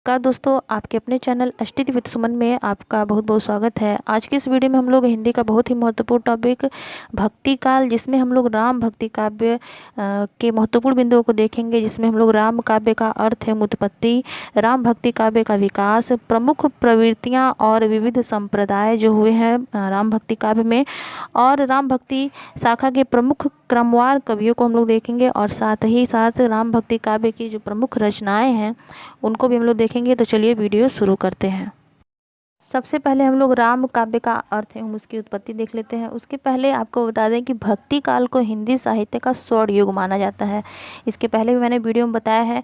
नमस्कार दोस्तों, आपके अपने चैनल स्टडी विद सुमन में आपका बहुत बहुत स्वागत है। आज की इस वीडियो में हम लोग हिंदी का बहुत ही महत्वपूर्ण टॉपिक भक्ति काल, जिसमें हम लोग राम भक्ति काव्य के महत्वपूर्ण बिंदुओं को देखेंगे, जिसमें हम लोग राम काव्य का अर्थ एवं उत्पत्ति, राम भक्ति काव्य का विकास, प्रमुख प्रवृत्तियाँ और विविध संप्रदाय जो हुए हैं राम भक्ति काव्य में, और राम भक्ति शाखा के प्रमुख क्रमवार कवियों को हम लोग देखेंगे, और साथ ही साथ राम भक्ति काव्य की जो प्रमुख रचनाएं हैं उनको भी हम लोग देखेंगे। तो चलिए वीडियो शुरू करते हैं। सबसे पहले हम लोग राम काव्य का अर्थ एवं उसकी उत्पत्ति देख लेते हैं। उसके पहले आपको बता दें कि भक्ति काल को हिंदी साहित्य का स्वर्ण युग माना जाता है। इसके पहले भी मैंने वीडियो में बताया है।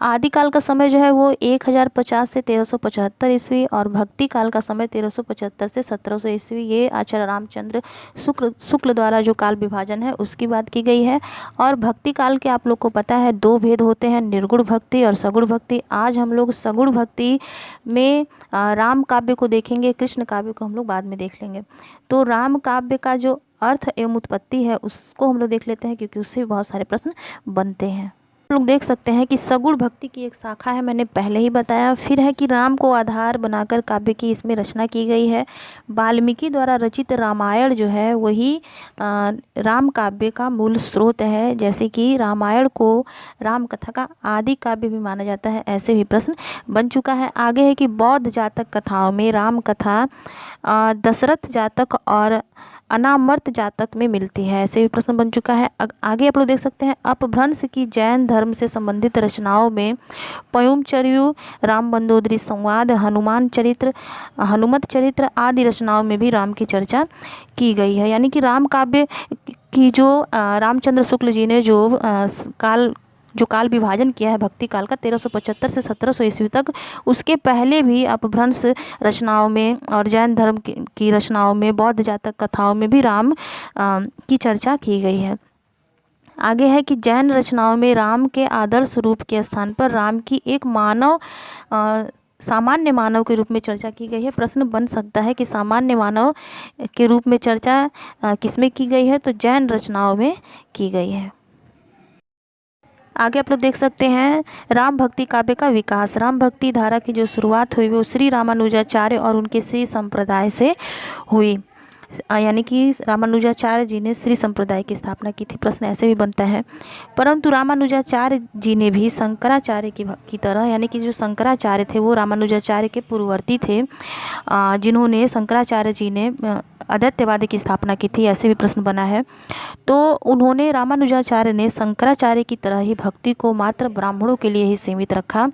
आदिकाल का समय जो है वो 1050 से 1375 ईस्वी, और भक्ति काल का समय 1375 से 1700 ईस्वी। ये आचार्य रामचंद्र शुक्ल द्वारा जो काल विभाजन है उसकी बात की गई है। और भक्ति काल के आप लोग को पता है दो भेद होते हैं, निर्गुण भक्ति और सगुण भक्ति। आज हम लोग सगुण भक्ति में राम काव्य को देखेंगे, कृष्ण काव्य को हम लोग बाद में देख लेंगे। तो राम काव्य का जो अर्थ एवं उत्पत्ति है उसको हम लोग देख लेते हैं, क्योंकि उससे बहुत सारे प्रश्न बनते हैं। आप लोग देख सकते हैं कि सगुण भक्ति की एक शाखा है, मैंने पहले ही बताया। फिर है कि राम को आधार बनाकर काव्य की इसमें रचना की गई है। वाल्मीकि द्वारा रचित रामायण जो है वही राम काव्य का मूल स्रोत है। जैसे कि रामायण को राम कथा का आदि काव्य भी माना जाता है, ऐसे भी प्रश्न बन चुका है। आगे है कि बौद्ध जातक कथाओं में राम कथा दशरथ जातक और अनामर्त जातक में मिलती है, ऐसे भी प्रश्न बन चुका है। आगे आप लोग देख सकते हैं अपभ्रंश की जैन धर्म से संबंधित रचनाओं में पयुमचर्यु, राम बंदोदरी संवाद, हनुमान चरित्र, हनुमत चरित्र आदि रचनाओं में भी राम की चर्चा की गई है। यानी कि राम काव्य की जो रामचंद्र शुक्ल जी ने जो काल विभाजन किया है भक्ति काल का 1375 से 1700 ईस्वी तक, उसके पहले भी अपभ्रंश रचनाओं में और जैन धर्म की रचनाओं में, बौद्ध जातक कथाओं में भी राम की चर्चा की गई है। आगे है कि जैन रचनाओं में राम के आदर्श रूप के स्थान पर राम की एक सामान्य मानव के रूप में चर्चा की गई है। प्रश्न बन सकता है कि सामान्य मानव के रूप में चर्चा किसमें की गई है, तो जैन रचनाओं में की गई है। आगे आप लोग देख सकते हैं राम भक्ति काव्य का विकास। राम भक्ति धारा की जो शुरुआत हुई वो श्री रामानुजाचार्य और उनके श्री संप्रदाय से हुई। यानी कि रामानुजाचार्य जी ने श्री संप्रदाय की स्थापना की थी। प्रश्न ऐसे भी बनता है। परंतु रामानुजाचार्य जी ने भी शंकराचार्य की तरह, यानी कि जो शंकराचार्य थे वो रामानुजाचार्य के पूर्ववर्ती थे, जिन्होंने शंकराचार्य जी ने अद्वैतवाद की स्थापना की थी, ऐसे भी प्रश्न बना है। तो उन्होंने रामानुजाचार्य ने शंकराचार्य की तरह ही भक्ति को मात्र ब्राह्मणों के लिए ही सीमित रखा।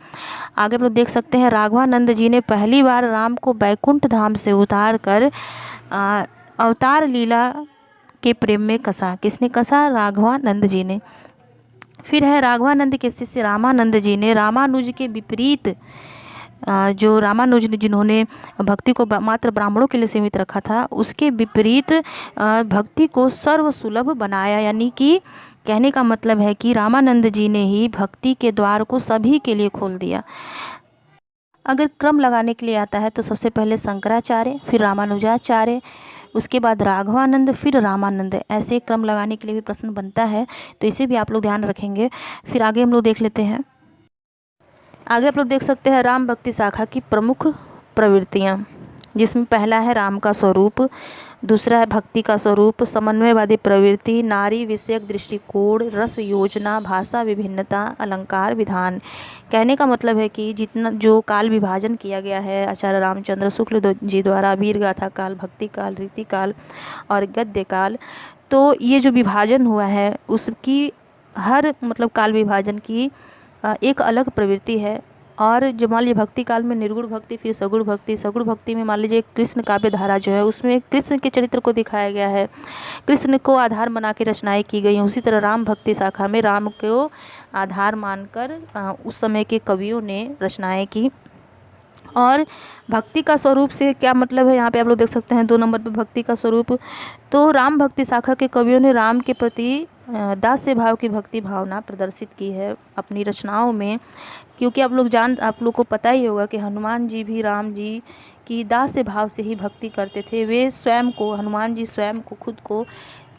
आगे आप लोग देख सकते हैं राघवानंद जी ने पहली बार राम को बैकुंठ धाम से उतार कर अवतार लीला के प्रेम में कसा। किसने कसा? राघवानंद जी ने। फिर है राघवानंद के शिष्य रामानंद जी ने रामानुज के विपरीत, जो रामानुज ने जिन्होंने भक्ति को मात्र ब्राह्मणों के लिए सीमित रखा था, उसके विपरीत भक्ति को सर्वसुलभ बनाया। यानी कि कहने का मतलब है कि रामानंद जी ने ही भक्ति के द्वार को सभी के लिए खोल दिया। अगर क्रम लगाने के लिए आता है तो सबसे पहले शंकराचार्य, फिर रामानुजाचार्य, उसके बाद राघवानंद, फिर रामानंद, ऐसे क्रम लगाने के लिए भी प्रश्न बनता है, तो इसे भी आप लोग ध्यान रखेंगे। फिर आगे हम लोग देख लेते हैं। आगे आप लोग देख सकते हैं राम भक्ति शाखा की प्रमुख प्रवृत्तियाँ, जिसमें पहला है राम का स्वरूप, दूसरा है भक्ति का स्वरूप, समन्वयवादी प्रवृत्ति, नारी विषयक दृष्टिकोण, रस योजना, भाषा विभिन्नता, अलंकार विधान। कहने का मतलब है कि जितना जो काल विभाजन किया गया है आचार्य रामचंद्र शुक्ल जी द्वारा, वीर गाथा काल, भक्ति काल, रीति काल और गद्य काल, तो ये जो विभाजन हुआ है उसकी हर काल विभाजन की एक अलग प्रवृत्ति है। और जो मान लीजिए भक्ति काल में निर्गुण भक्ति, फिर सगुण भक्ति, सगुण भक्ति में मान लीजिए कृष्ण काव्य धारा जो है उसमें कृष्ण के चरित्र को दिखाया गया है, कृष्ण को आधार बना के रचनाएं की गई हैं। उसी तरह राम भक्ति शाखा में राम को आधार मानकर उस समय के कवियों ने रचनाएं की। और भक्ति का स्वरूप से क्या मतलब है, यहाँ पे आप लोग देख सकते हैं 2 नंबर पे भक्ति का स्वरूप। तो राम भक्ति शाखा के कवियों ने राम के प्रति दास्य भाव की भक्ति भावना प्रदर्शित की है अपनी रचनाओं में, क्योंकि आप लोग को पता ही होगा कि हनुमान जी भी राम जी की दास्य भाव से ही भक्ति करते थे। वे स्वयं को, हनुमान जी स्वयं को, खुद को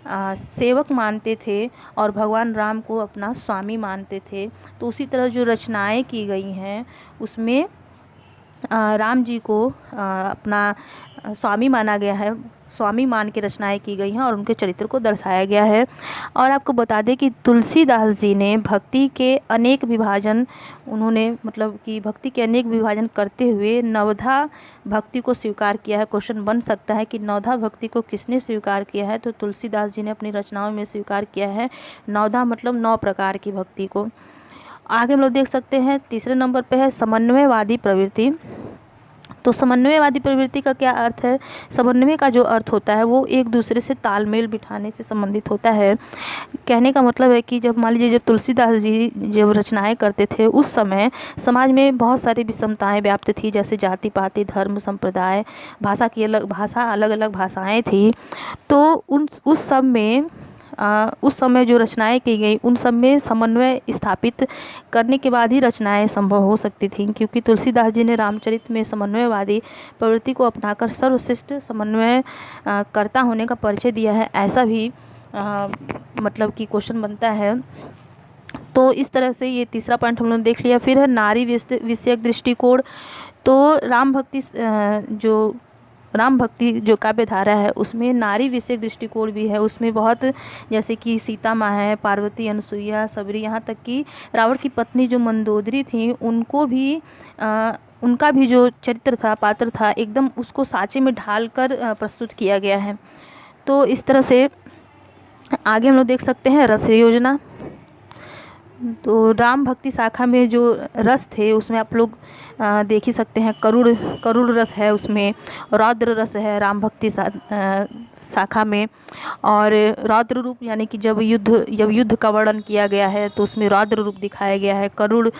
सेवक मानते थे और भगवान राम को अपना स्वामी मानते थे। तो उसी तरह जो रचनाएं की गई हैं उसमें राम जी को अपना स्वामी माना गया है, स्वामी मान के रचनाएं की गई हैं और उनके चरित्र को दर्शाया गया है। और आपको बता दें कि तुलसीदास जी ने भक्ति के अनेक विभाजन, उन्होंने मतलब कि भक्ति के अनेक विभाजन करते हुए नवधा भक्ति को स्वीकार किया है। क्वेश्चन बन सकता है कि नवधा भक्ति को किसने स्वीकार किया है, तो तुलसीदास जी ने अपनी रचनाओं में स्वीकार किया है। नवधा मतलब 9 प्रकार की भक्ति को। आगे हम लोग देख सकते हैं तीसरे नंबर पे है समन्वयवादी प्रवृत्ति। तो समन्वयवादी प्रवृत्ति का क्या अर्थ है? समन्वय का जो अर्थ होता है वो एक दूसरे से तालमेल बिठाने से संबंधित होता है। कहने का मतलब है कि जब मान लीजिए जब तुलसीदास जी जब रचनाएं करते थे उस समय समाज में बहुत सारी विषमताएं व्याप्त थी, जैसे जाति पाति, धर्म, संप्रदाय, अलग अलग भाषाएं थी। तो उस समय जो रचनाएं की गई उन सब में समन्वय स्थापित करने के बाद ही रचनाएं संभव हो सकती थीं, क्योंकि तुलसीदास जी ने रामचरित में समन्वयवादी प्रवृत्ति को अपनाकर सर्वश्रेष्ठ समन्वय कर्ता होने का परिचय दिया है। ऐसा भी मतलब कि क्वेश्चन बनता है। तो इस तरह से ये तीसरा पॉइंट हम लोगों ने देख लिया। फिर है नारी विषयक दृष्टिकोण। तो राम भक्ति जो काव्य धारा है उसमें नारी विषयक दृष्टिकोण भी है। उसमें बहुत, जैसे कि सीता माँ है, पार्वती, अनसुईया, सबरी, यहाँ तक कि रावण की पत्नी जो मंदोदरी थी उनको भी उनका भी जो चरित्र था, पात्र था, एकदम उसको साँचे में ढालकर प्रस्तुत किया गया है। तो इस तरह से आगे हम लोग देख सकते हैं रस योजना। तो राम भक्ति शाखा में जो रस थे उसमें आप लोग देख ही सकते हैं, करुण रस है, उसमें रौद्र रस है राम भक्ति शाखा में। और रौद्र रूप यानी कि जब युद्ध का वर्णन किया गया है तो उसमें रौद्र रूप दिखाया गया है। करुण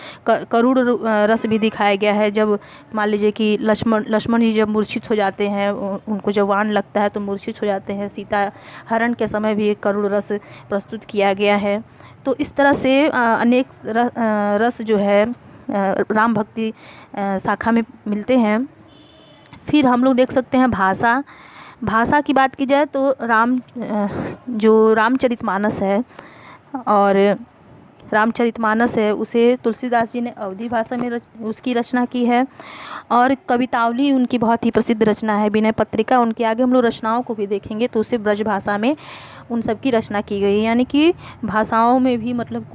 रस भी दिखाया गया है। जब मान लीजिए कि लक्ष्मण जी जब मूर्छित हो जाते हैं, उनको जब वाण लगता है तो मूर्छित हो जाते हैं, सीता हरण के समय भी एक करुण रस प्रस्तुत किया गया है। तो इस तरह से अनेक रस जो है राम भक्ति शाखा में मिलते हैं। फिर हम लोग देख सकते हैं भाषा की बात की जाए तो जो रामचरितमानस है और रामचरितमानस है उसे तुलसीदास जी ने अवधी भाषा में उसकी रचना की है। और कवितावली उनकी बहुत ही प्रसिद्ध रचना है, विनय पत्रिका उनकी। आगे हम लोग रचनाओं को भी देखेंगे तो उसे ब्रज भाषा में उन सब की रचना की गई, यानी कि भाषाओं में भी मतलब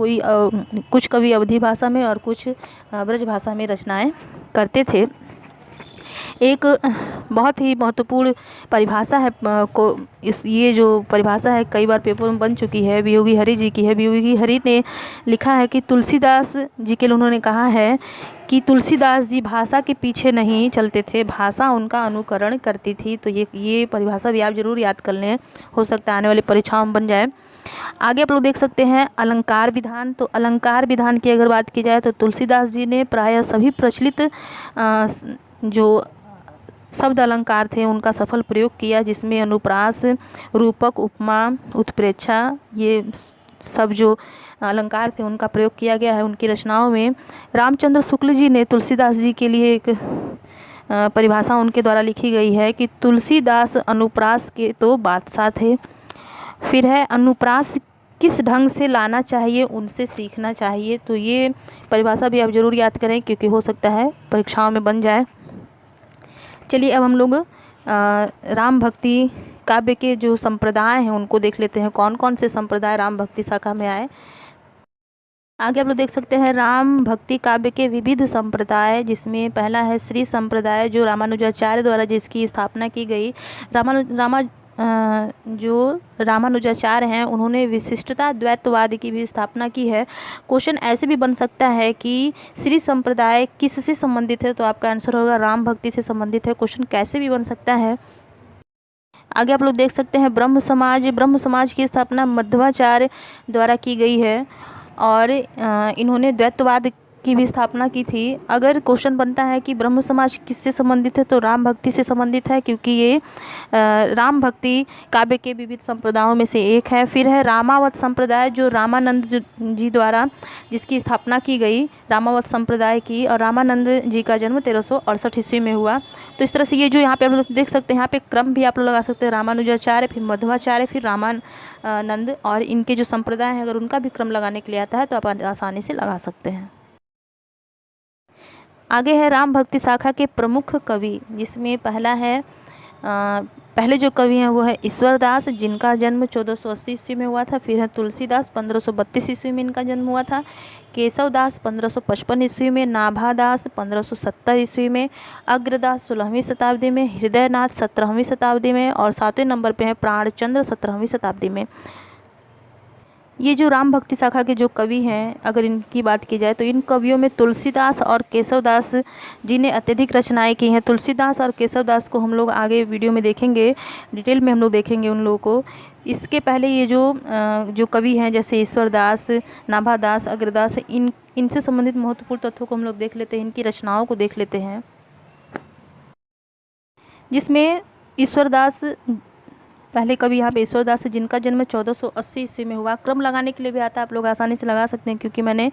कुछ कवि अवधी भाषा में और कुछ ब्रज भाषा में रचनाएं करते थे। एक बहुत ही महत्वपूर्ण परिभाषा है ये जो परिभाषा है कई बार पेपर में बन चुकी है, वियोगी हरि जी की है। वियोगी हरि ने लिखा है कि तुलसीदास जी के लिए उन्होंने कहा है कि तुलसीदास जी भाषा के पीछे नहीं चलते थे, भाषा उनका अनुकरण करती थी। तो ये परिभाषा भी आप जरूर याद कर लें, हो सकता है आने वाली परीक्षाओं में बन जाए। आगे आप लोग देख सकते हैं अलंकार विधान। तो अलंकार विधान की अगर बात की जाए तो तुलसीदास जी ने प्रायः सभी प्रचलित जो शब्द अलंकार थे उनका सफल प्रयोग किया, जिसमें अनुप्रास, रूपक, उपमा, उत्प्रेक्षा, ये सब जो अलंकार थे उनका प्रयोग किया गया है उनकी रचनाओं में। रामचंद्र शुक्ल जी ने तुलसीदास जी के लिए एक परिभाषा उनके द्वारा लिखी गई है कि तुलसीदास अनुप्रास के तो बादशाह थे। फिर है अनुप्रास किस ढंग से लाना चाहिए उनसे सीखना चाहिए। तो ये परिभाषा भी आप ज़रूर याद करें क्योंकि हो सकता है परीक्षाओं में बन जाए। चलिए अब हम लोग राम भक्ति काव्य के जो संप्रदाय हैं उनको देख लेते हैं, कौन कौन से संप्रदाय राम भक्ति शाखा में आए। आगे आप लोग देख सकते हैं राम भक्ति काव्य के विविध संप्रदाय, जिसमें पहला है श्री संप्रदाय जो रामानुजाचार्य द्वारा जिसकी स्थापना की गई। जो रामानुजाचार्य हैं उन्होंने विशिष्टता द्वैतवाद की भी स्थापना की है। क्वेश्चन ऐसे भी बन सकता है कि श्री संप्रदाय किससे संबंधित है, तो आपका आंसर होगा राम भक्ति से संबंधित है। क्वेश्चन कैसे भी बन सकता है। आगे आप लोग देख सकते हैं ब्रह्म समाज की स्थापना मध्वाचार्य द्वारा की गई है और इन्होंने द्वैतवाद की भी स्थापना की थी। अगर क्वेश्चन बनता है कि ब्रह्म समाज किससे संबंधित है तो राम भक्ति से संबंधित है, क्योंकि ये राम भक्ति काव्य के विविध संप्रदायों में से एक है। फिर है रामावत संप्रदाय जो रामानंद जी द्वारा जिसकी स्थापना की गई, रामावत संप्रदाय की, और रामानंद जी का जन्म 1368 ईस्वी में हुआ। तो इस तरह से ये जो यहाँ पे आप लोग देख सकते हैं, यहाँ पे क्रम भी आप लोग लगा सकते हैं, रामानुजाचार्य, फिर मध्वाचार्य, फिर रामानंद, और इनके जो संप्रदाय हैं अगर उनका भी क्रम लगाने के लिए आता है तो आप आसानी से लगा सकते हैं। आगे है राम भक्ति शाखा के प्रमुख कवि, जिसमें पहला है पहले जो कवि हैं वो है ईश्वरदास, जिनका जन्म 1480 ईस्वी में हुआ था। फिर है तुलसीदास, 1532 ईस्वी में इनका जन्म हुआ था। केशवदास 1555 ईस्वी में, नाभादास 1570 ईस्वी में, अग्रदास 16वीं शताब्दी में, हृदयनाथ 17वीं शताब्दी में और 7वें नंबर पे है प्राणचंद्र 17वीं शताब्दी में। ये जो राम भक्ति शाखा के जो कवि हैं, अगर इनकी बात की जाए तो इन कवियों में तुलसीदास और केशवदास जी ने अत्यधिक रचनाएं की हैं। तुलसीदास और केशवदास को हम लोग आगे वीडियो में देखेंगे, डिटेल में हम लोग देखेंगे उन लोगों को। इसके पहले ये जो कवि हैं जैसे ईश्वरदास, नाभादास, अग्रदास, इनसे संबंधित महत्वपूर्ण तथ्यों को हम लोग देख लेते हैं, इनकी रचनाओं को देख लेते हैं। जिसमें ईश्वरदास पहले कवि यहाँ पे ईश्वरदास है, जिनका जन्म 1480 ईस्वी में हुआ। क्रम लगाने के लिए भी आता है, आप लोग आसानी से लगा सकते हैं, क्योंकि मैंने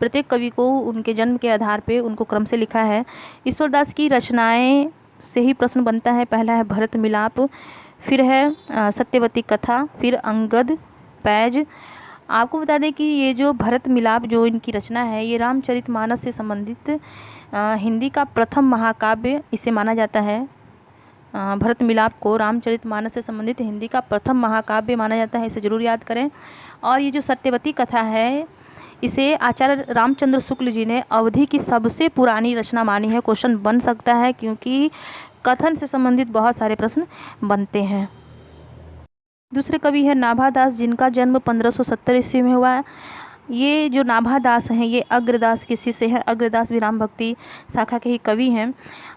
प्रत्येक कवि को उनके जन्म के आधार पे उनको क्रम से लिखा है। ईश्वरदास की रचनाएं से ही प्रश्न बनता है। पहला है भरत मिलाप, फिर है सत्यवती कथा, फिर अंगद पैज। आपको बता दें कि ये जो भरत मिलाप जो इनकी रचना है, ये रामचरितमानस से संबंधित हिंदी का प्रथम महाकाव्य इसे माना जाता है। भरत मिलाप को रामचरितमानस से संबंधित हिंदी का प्रथम महाकाव्य माना जाता है, इसे जरूर याद करें। और ये जो सत्यवती कथा है, इसे आचार्य रामचंद्र शुक्ल जी ने अवधि की सबसे पुरानी रचना मानी है। क्वेश्चन बन सकता है, क्योंकि कथन से संबंधित बहुत सारे प्रश्न बनते हैं। दूसरे कवि है नाभादास, जिनका जन्म 1570 ईस्वी में हुआ है। ये जो नाभादास हैं, ये अग्रदास के शिष्य हैं। अग्रदास भी राम भक्ति शाखा के ही कवि हैं।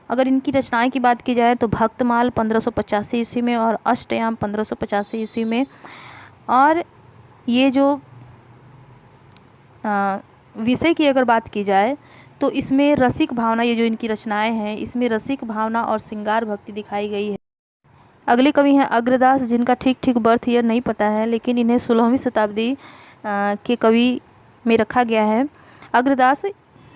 अगर इनकी रचनाएं की बात की जाए तो भक्तमाल 1585 ईस्वी में और अष्टयाम 1585 ईस्वी में। और ये जो विषय की अगर बात की जाए तो इसमें रसिक भावना, ये जो इनकी रचनाएं हैं, इसमें रसिक भावना और श्रृंगार भक्ति दिखाई गई है। अगले कवि हैं अग्रदास, जिनका ठीक बर्थ ईयर नहीं पता है, लेकिन इन्हें 16वीं शताब्दी के कवि में रखा गया है। अग्रदास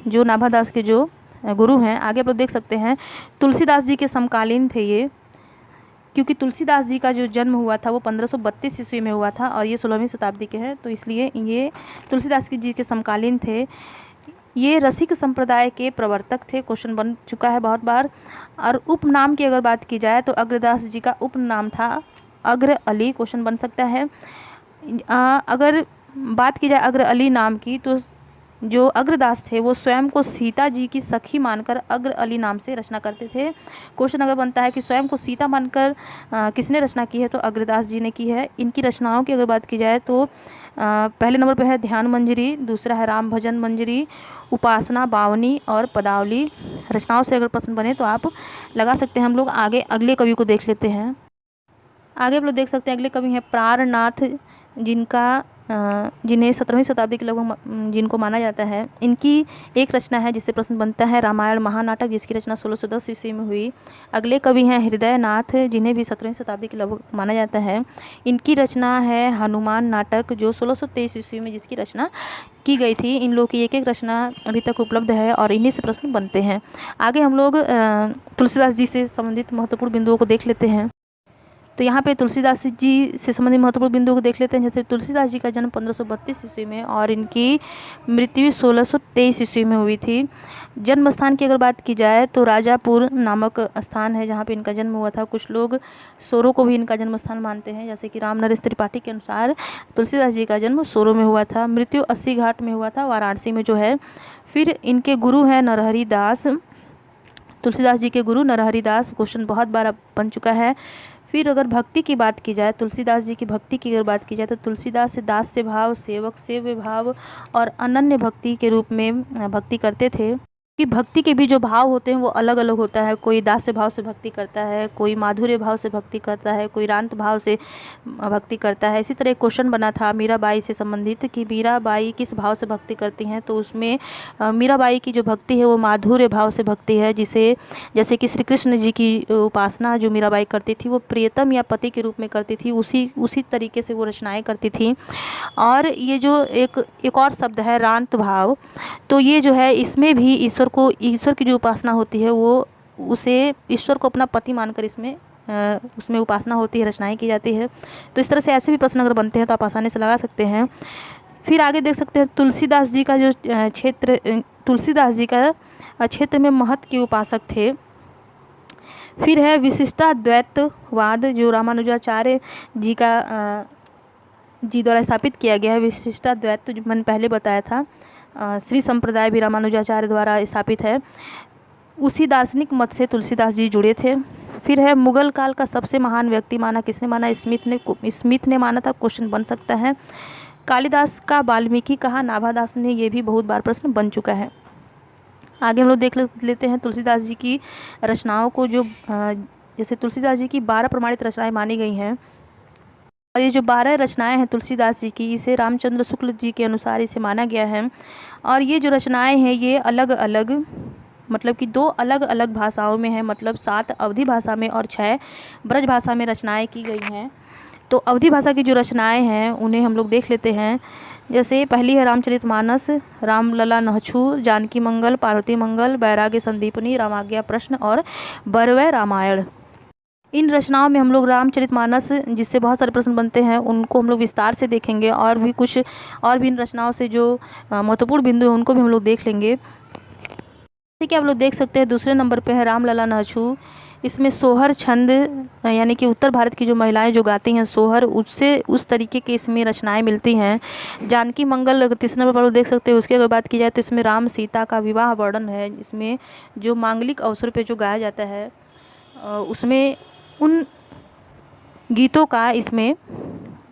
जो नाभादास के जो गुरु हैं, आगे आप लोग देख सकते हैं तुलसीदास जी के समकालीन थे ये, क्योंकि तुलसीदास जी का जो जन्म हुआ था वो 1532 ईस्वी में हुआ था और ये 16वीं शताब्दी के हैं, तो इसलिए ये तुलसीदास जी के समकालीन थे। ये रसिक संप्रदाय के प्रवर्तक थे, क्वेश्चन बन चुका है बहुत बार। और उपनाम की अगर बात की जाए तो अग्रदास जी का उपनाम था अग्र अली, क्वेश्चन बन सकता है। अगर बात की जाए अग्र अली नाम की, तो जो अग्रदास थे वो स्वयं को सीता जी की सखी मानकर अग्र अली नाम से रचना करते थे। क्वेश्चन अगर बनता है कि स्वयं को सीता मानकर किसने रचना की है, तो अग्रदास जी ने की है। इनकी रचनाओं की अगर बात की जाए तो पहले नंबर पर है ध्यान मंजरी, दूसरा है राम भजन मंजरी, उपासना बावनी और पदावली। रचनाओं से अगर प्रश्न बने तो आप लगा सकते हैं। हम लोग आगे अगले कवि को देख लेते हैं। आगे आप लोग देख सकते हैं अगले कवि हैं प्राणनाथ, जिन्हें 17वीं शताब्दी के लगभग जिनको माना जाता है। इनकी एक रचना है जिससे प्रश्न बनता है रामायण महानाटक, जिसकी रचना 1610 ईस्वी में हुई। अगले कवि हैं हृदयनाथ, जिन्हें भी 17वीं शताब्दी के लगभग माना जाता है। इनकी रचना है हनुमान नाटक, जो 1623 ईस्वी में जिसकी रचना की गई थी। इन लोगों की एक रचना अभी तक उपलब्ध है और इन्हीं से प्रश्न बनते हैं। आगे हम लोग तुलसीदास जी से संबंधित महत्वपूर्ण बिंदुओं को देख लेते हैं। तो यहाँ पे तुलसीदास जी से संबंधित महत्वपूर्ण बिंदुओं को देख लेते हैं। जैसे तुलसीदास जी का जन्म 1532 ईस्वी में और इनकी मृत्यु 1623 ईस्वी में हुई थी। जन्म स्थान की अगर बात की जाए तो राजापुर नामक स्थान है जहाँ पे इनका जन्म हुआ था। कुछ लोग सोरो को भी इनका जन्म स्थान मानते हैं, जैसे कि रामनरेश त्रिपाठी के अनुसार तुलसीदास जी का जन्म सोरो में हुआ था। मृत्यु 80 घाट में हुआ था, वाराणसी में जो है। फिर इनके गुरु हैं नरहरि दास, तुलसीदास जी के गुरु नरहरि दास। क्वेश्चन बहुत बार बन चुका है। फिर अगर भक्ति की बात की जाए, तुलसीदास जी की भक्ति की अगर बात की जाए तो तुलसीदास दास से भाव, सेवक सेव्य भाव और अनन्य भक्ति के रूप में भक्ति करते थे। कि भक्ति के भी जो भाव होते हैं वो अलग अलग होता है। कोई दास्य भाव से भक्ति करता है, कोई माधुर्य भाव से भक्ति करता है, कोई रांत भाव से भक्ति करता है। इसी तरह एक क्वेश्चन बना था मीराबाई से संबंधित कि मीराबाई किस भाव से भक्ति करती हैं, तो उसमें मीराबाई की जो भक्ति है वो माधुर्य भाव से भक्ति है, जिसे जैसे कि श्री कृष्ण जी की उपासना जो मीराबाई करती थी वो प्रियतम या पति के रूप में करती थी, उसी तरीके से वो रचनाएँ करती थी। और ये जो एक और शब्द है रांत भाव, तो ये जो है इसमें भी ईश्वर की जो उपासना होती है वो उसे ईश्वर को अपना पति मानकर उसमें उपासना होती है, रचनाएं की जाती है। तो इस तरह से ऐसे भी प्रश्न अगर बनते हैं तो आप आसानी से लगा सकते हैं। फिर आगे देख सकते हैं तुलसीदास जी का जो क्षेत्र, तुलसीदास जी का क्षेत्र में महत्व के उपासक थे। फिर है विशिष्टाद्वैतवाद, जो रामानुजाचार्य जी द्वारा स्थापित किया गया है। विशिष्टाद्वैत जो मैंने पहले बताया था, श्री संप्रदाय भी रामानुजाचार्य द्वारा स्थापित है। उसी दार्शनिक मत से तुलसीदास जी जुड़े थे। फिर है मुगल काल का सबसे महान व्यक्ति माना, किसने माना? स्मिथ ने माना था, क्वेश्चन बन सकता है। कालिदास का वाल्मीकि कहा, नाभादास ने, ये भी बहुत बार प्रश्न बन चुका है। आगे हम लोग देख लेते हैं तुलसीदास जी की रचनाओं को, जो जैसे तुलसीदास जी की 12 प्रमाणित रचनाएं मानी गई हैं। और ये जो 12 रचनाएं हैं तुलसीदास जी की, इसे रामचंद्र शुक्ल जी के अनुसार इसे माना गया है। और ये जो रचनाएं हैं ये अलग अलग, मतलब कि 2 अलग अलग भाषाओं में है, मतलब 7 अवधी भाषा में और 6 ब्रज भाषा में रचनाएं की गई हैं। तो अवधी भाषा की जो रचनाएं हैं उन्हें हम लोग देख लेते हैं। जैसे पहली है रामचरितमानस, रामलला नहछू, जानकी मंगल, पार्वती मंगल, बैराग्य संदीपनी, रामाज्ञा प्रश्न और बरवै रामायण। इन रचनाओं में हम लोग रामचरितमानस, जिससे बहुत सारे प्रश्न बनते हैं, उनको हम लोग विस्तार से देखेंगे, और भी इन रचनाओं से जो महत्वपूर्ण बिंदु हैं उनको भी हम लोग देख लेंगे। ठीक है, आप लोग देख सकते हैं दूसरे नंबर पे है रामलला नहछू। इसमें सोहर छंद, यानी कि उत्तर भारत की जो महिलाएं जो गाती हैं सोहर, उससे उस तरीके के इसमें रचनाएं मिलती हैं। जानकी मंगल तीसरे नंबर पर देख सकते हैं। उसके अगर बात की जाए तो इसमें राम सीता का विवाह वर्णन है। इसमें जो मांगलिक अवसर पे जो गाया जाता है उसमें उन गीतों का इसमें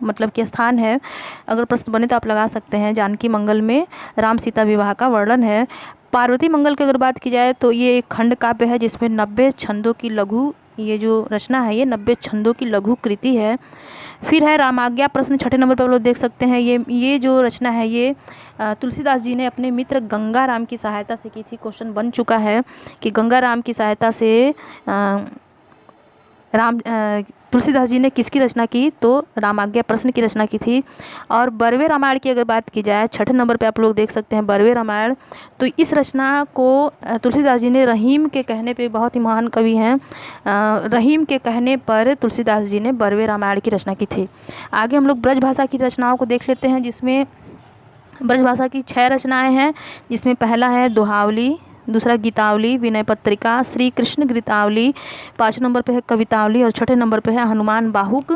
मतलब कि स्थान है। अगर प्रश्न बने तो आप लगा सकते हैं। जानकी मंगल में राम सीता विवाह का वर्णन है। पार्वती मंगल की अगर बात की जाए तो ये एक खंड काव्य है जिसमें 90 छंदों की लघु, ये जो रचना है ये 90 छंदों की लघु कृति है। फिर है रामाज्ञा प्रश्न, छठे नंबर पर आप लोग देख सकते हैं। ये जो रचना है ये तुलसीदास जी ने अपने मित्र गंगाराम की सहायता से की थी। क्वेश्चन बन चुका है कि गंगाराम की सहायता से तुलसीदास जी ने किसकी रचना की? तो रामाज्ञा प्रश्न की रचना की थी। और बरवे रामायण की अगर बात की जाए, छठे नंबर पे आप लोग देख सकते हैं बरवे रामायण। तो इस रचना को तुलसीदास जी ने, रहीम के कहने पे, बहुत ही महान कवि हैं, रहीम के कहने पर तुलसीदास जी ने बरवे रामायण की रचना की थी। आगे हम लोग ब्रज भाषा की रचनाओं को देख लेते हैं, जिसमें ब्रज भाषा की 6 रचनाएँ हैं। जिसमें पहला है दोहावली, दूसरा गीतावली, विनय पत्रिका, श्री कृष्ण गीतावली, 5 नंबर पे है कवितावली और 6ठे नंबर पे है हनुमान बाहुक।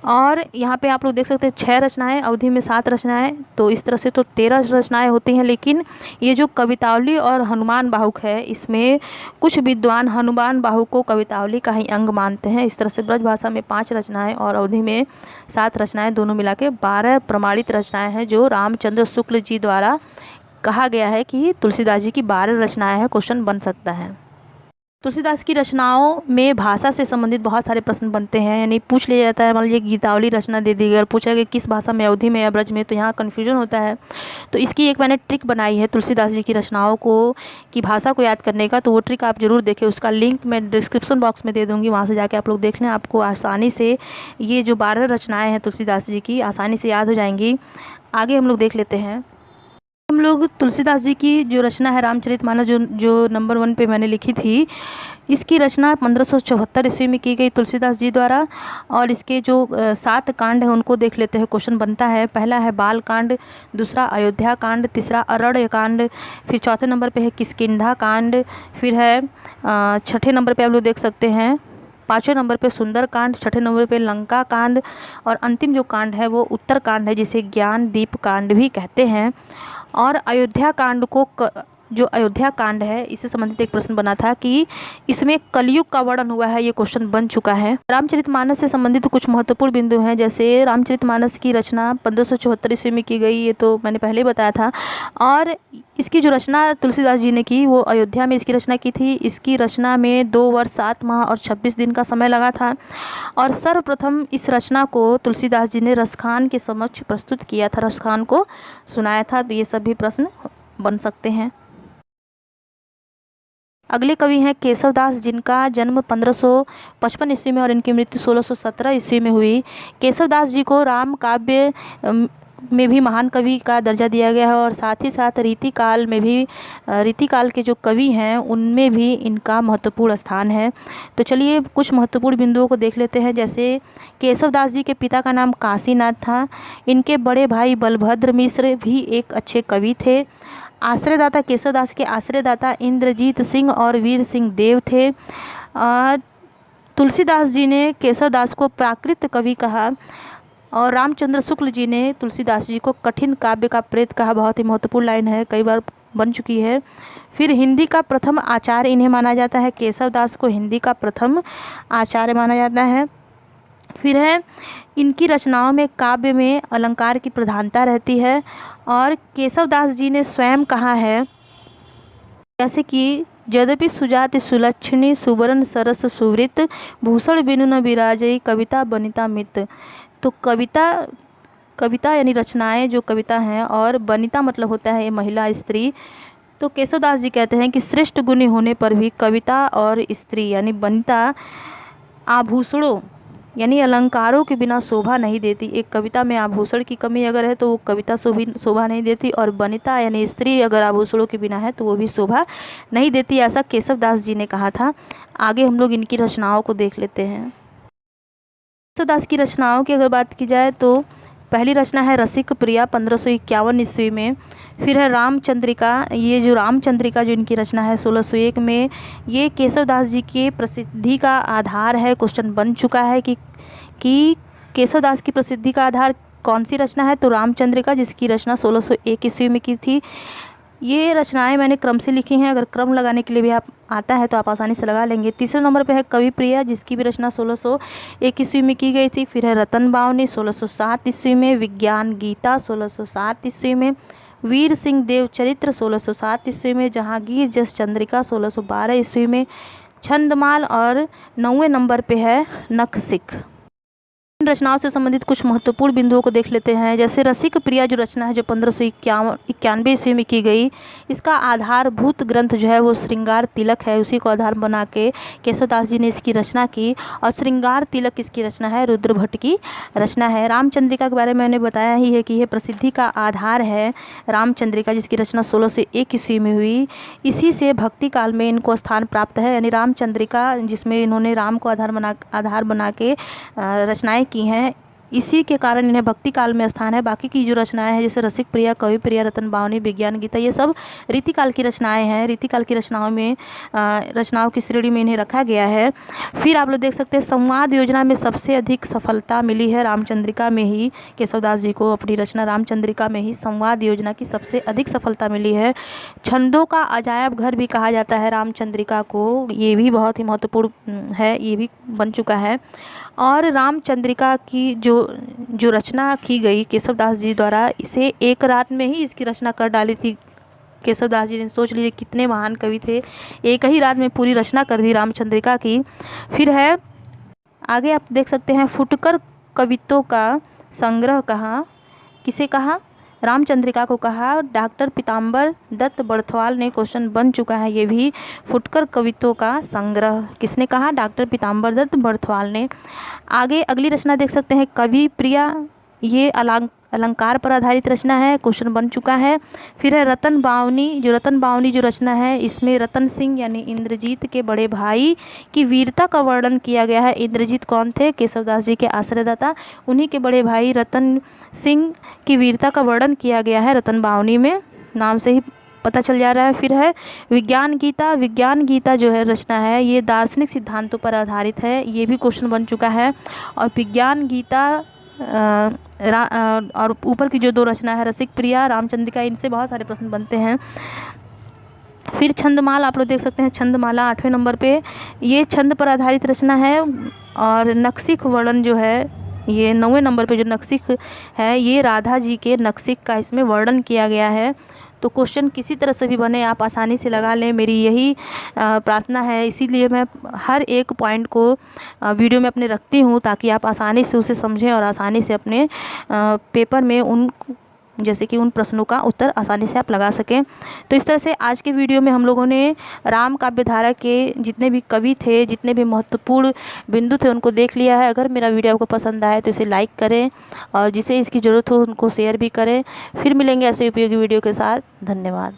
और यहाँ पे आप लोग देख सकते हैं 6 रचनाएं, अवधि में 7 रचनाएं, तो इस तरह से तो 13 रचनाएं होती हैं। लेकिन ये जो कवितावली और हनुमान बाहुक है, इसमें कुछ विद्वान हनुमान बाहुक को कवितावली का ही अंग मानते हैं। इस तरह से ब्रज भाषा में 5 रचनाएं और अवधि में 7 रचनाएं, दोनों मिला के 12 प्रमाणित रचनाएं हैं, जो रामचंद्र शुक्ल जी द्वारा कहा गया है कि तुलसीदास जी की 12 रचनाएं हैं। क्वेश्चन बन सकता है। तुलसीदास की रचनाओं में भाषा से संबंधित बहुत सारे प्रश्न बनते हैं, यानी पूछ लिया जाता है। मान लीजिए गीतावली रचना दे दी, अगर पूछा गया किस भाषा में, अवधि में या ब्रज में, तो यहाँ कन्फ्यूजन होता है। तो इसकी एक मैंने ट्रिक बनाई है तुलसीदास जी की रचनाओं को की भाषा को याद करने का, तो वो ट्रिक आप जरूर देखें। उसका लिंक मैं डिस्क्रिप्शन बॉक्स में दे दूँगी, वहाँ से जाके आप लोग देख लें। आपको आसानी से ये जो 12 रचनाएँ हैं तुलसीदास जी की आसानी से याद हो जाएंगी। आगे हम लोग देख लेते हैं। हम लोग तुलसीदास जी की जो रचना है रामचरितमानस, जो नंबर 1 पे मैंने लिखी थी, इसकी रचना 1574 ईस्वी में की गई तुलसीदास जी द्वारा। और इसके जो 7 कांड हैं उनको देख लेते हैं। क्वेश्चन बनता है, पहला है बाल कांड, दूसरा अयोध्या कांड, तीसरा अरण्य कांड, फिर चौथे नंबर पे है किष्किंधा कांड, फिर है 6ठे नंबर पे आप लोग देख सकते हैं 5वें नंबर पे सुंदर कांड, 6ठे नंबर पे लंका कांड, और अंतिम जो कांड है वो उत्तर कांड है, जिसे ज्ञान दीप कांड भी कहते हैं। और अयोध्या कांड को जो अयोध्या कांड है, इससे संबंधित एक प्रश्न बना था कि इसमें कलयुग का वर्णन हुआ है, ये क्वेश्चन बन चुका है। रामचरितमानस से संबंधित कुछ महत्वपूर्ण बिंदु हैं, जैसे रामचरितमानस की रचना 1574 ईस्वी में की गई, ये तो मैंने पहले ही बताया था। और इसकी जो रचना तुलसीदास जी ने की वो अयोध्या में इसकी रचना की थी। इसकी रचना में 2 वर्ष 7 माह और 26 दिन का समय लगा था। और सर्वप्रथम इस रचना को तुलसीदास जी ने रसखान के समक्ष प्रस्तुत किया था, रसखान को सुनाया था। तो ये सभी प्रश्न बन सकते हैं। अगले कवि हैं केशवदास, जिनका जन्म 1555 ईस्वी में और इनकी मृत्यु 1617 ईस्वी में हुई। केशवदास जी को राम काव्य में भी महान कवि का दर्जा दिया गया है, और साथ ही साथ रीतिकाल में भी, रीतिकाल के जो कवि हैं उनमें भी इनका महत्वपूर्ण स्थान है। तो चलिए कुछ महत्वपूर्ण बिंदुओं को देख लेते हैं। जैसे केशवदास जी के पिता का नाम काशीनाथ था। इनके बड़े भाई बलभद्र मिश्र भी एक अच्छे कवि थे। आश्रयदाता केशवदास के आश्रयदाता इंद्रजीत सिंह और वीर सिंह देव थे। तुलसीदास जी ने केशवदास को प्राकृत कवि कहा और रामचंद्र शुक्ल जी ने तुलसीदास जी को कठिन काव्य का प्रेत कहा। बहुत ही महत्वपूर्ण लाइन है, कई बार बन चुकी है। फिर हिंदी का प्रथम आचार्य इन्हें माना जाता है, केशवदास को हिंदी का प्रथम आचार्य माना जाता है। फिर है इनकी रचनाओं में काव्य में अलंकार की प्रधानता रहती है और केशवदास जी ने स्वयं कहा है जैसे कि यद्यपि सुजाति सुलक्षणी सुवर्ण सरस सुवृत भूषण बिनु न विराजई कविता बनिता मित। तो कविता यानी रचनाएं जो कविता हैं और बनिता मतलब होता है ये महिला स्त्री। तो केशवदास जी कहते हैं कि श्रेष्ठ गुणी होने पर भी कविता और स्त्री यानी बनिता आभूषणों यानी अलंकारों के बिना शोभा नहीं देती। एक कविता में आभूषण की कमी अगर है तो वो कविता शोभा नहीं देती, और बनिता यानी स्त्री अगर आभूषणों के बिना है तो वो भी शोभा नहीं देती, ऐसा केशवदास जी ने कहा था। आगे हम लोग इनकी रचनाओं को देख लेते हैं। केशवदास की रचनाओं की अगर बात की जाए तो पहली रचना है रसिक प्रिया 1551 ईस्वी में। फिर है रामचंद्रिका, ये जो रामचंद्रिका जो इनकी रचना है 1601 में, ये केशवदास जी के प्रसिद्धि का आधार है। क्वेश्चन बन चुका है कि केशवदास की प्रसिद्धि का आधार कौन सी रचना है, तो रामचंद्रिका जिसकी रचना 1601 ईस्वी में की थी। ये रचनाएं मैंने क्रम से लिखी हैं, अगर क्रम लगाने के लिए भी आप आता है तो आप आसानी से लगा लेंगे। तीसरे नंबर पे है कवि प्रिया जिसकी भी रचना 1601 ईस्वी में की गई थी। फिर है रतन बावनी 1607 ईस्वी में, विज्ञान गीता 1607 ईस्वी में, वीर सिंह देव चरित्र 1607 ईस्वी में, जहांगीर जस चंद्रिका 1612 ईस्वी में, छंदमाल और 9वें नंबर पे है नखशिख। इन रचनाओं से संबंधित कुछ महत्वपूर्ण बिंदुओं को देख लेते हैं। जैसे रसिक प्रिया जो रचना है जो 1591 ईस्वी में की गई, इसका आधारभूत ग्रंथ जो है वो श्रृंगार तिलक है, उसी को आधार बना के केशवदास जी ने इसकी रचना की। और श्रृंगार तिलक इसकी रचना है रुद्र भट्ट की रचना है। रामचंद्रिका के बारे में मैंने बताया ही है कि यह प्रसिद्धि का आधार है रामचंद्रिका, जिसकी रचना 1601 ईस्वी में हुई। इसी से भक्ति काल में इनको स्थान प्राप्त है, यानी रामचंद्रिका जिसमें इन्होंने राम को आधार बना के रचनाएं की हैं, इसी के कारण इन्हें भक्ति काल में स्थान है। बाकी की जो रचनाएं हैं जैसे रसिक प्रिया, कवि प्रिया, रतन बावनी, विज्ञान गीता, ये सब रीतिकाल की रचनाएं हैं। रीतिकाल की रचनाओं में रचनाओं की श्रेणी में इन्हें रखा गया है। फिर आप लोग देख सकते हैं संवाद योजना में सबसे अधिक सफलता मिली है रामचंद्रिका में ही। केशवदास जी को अपनी रचना रामचंद्रिका में ही संवाद योजना की सबसे अधिक सफलता मिली है। छंदों का अजायब घर भी कहा जाता है रामचंद्रिका को, ये भी बहुत ही महत्वपूर्ण है, ये भी बन चुका है। और रामचंद्रिका की जो रचना की गई केशवदास जी द्वारा, इसे एक रात में ही इसकी रचना कर डाली थी केशवदास जी ने। सोच लीजिए कितने महान कवि थे, एक ही रात में पूरी रचना कर दी रामचंद्रिका की। फिर है आगे आप देख सकते हैं फुटकर कवित्वों का संग्रह कहा, किसे कहा, रामचंद्रिका को कहा। डॉक्टर पीताम्बर दत्त बड़थवाल ने, क्वेश्चन बन चुका है ये भी, फुटकर कवित्वों का संग्रह किसने कहा, डॉक्टर पीताम्बर दत्त बड़थवाल ने। आगे अगली रचना देख सकते हैं कवि प्रिया, ये अलंकार पर आधारित रचना है, क्वेश्चन बन चुका है। फिर है रतन बावनी जो रचना है, इसमें रतन सिंह यानी इंद्रजीत के बड़े भाई की वीरता का वर्णन किया गया है। इंद्रजीत कौन थे, केशवदास जी के आश्रयदाता, उन्हीं के बड़े भाई रतन सिंह की वीरता का वर्णन किया गया है रतन बावनी में, नाम से ही पता चल जा रहा है। फिर है विज्ञान गीता जो है रचना है ये दार्शनिक सिद्धांतों पर आधारित है, ये भी क्वेश्चन बन चुका है। और विज्ञान गीता और ऊपर की जो दो रचना है रसिक प्रिया, रामचंद्रिका, इनसे बहुत सारे प्रश्न बनते हैं। फिर छंदमाल आप लोग देख सकते हैं, छंदमाला 8वें नंबर पे, ये छंद पर आधारित रचना है। और नखशिख वर्णन जो है ये 9वें नंबर पे जो नखशिख है, ये राधा जी के नखशिख का इसमें वर्णन किया गया है। तो क्वेश्चन किसी तरह से भी बने आप आसानी से लगा लें, मेरी यही प्रार्थना है। इसीलिए मैं हर एक पॉइंट को वीडियो में अपने रखती हूँ ताकि आप आसानी से उसे समझें और आसानी से अपने पेपर में जैसे कि उन प्रश्नों का उत्तर आसानी से आप लगा सकें। तो इस तरह से आज के वीडियो में हम लोगों ने राम काव्य धारा के जितने भी कवि थे, जितने भी महत्वपूर्ण बिंदु थे, उनको देख लिया है। अगर मेरा वीडियो आपको पसंद आए तो इसे लाइक करें और जिसे इसकी ज़रूरत हो उनको शेयर भी करें। फिर मिलेंगे ऐसे उपयोगी वीडियो के साथ। धन्यवाद।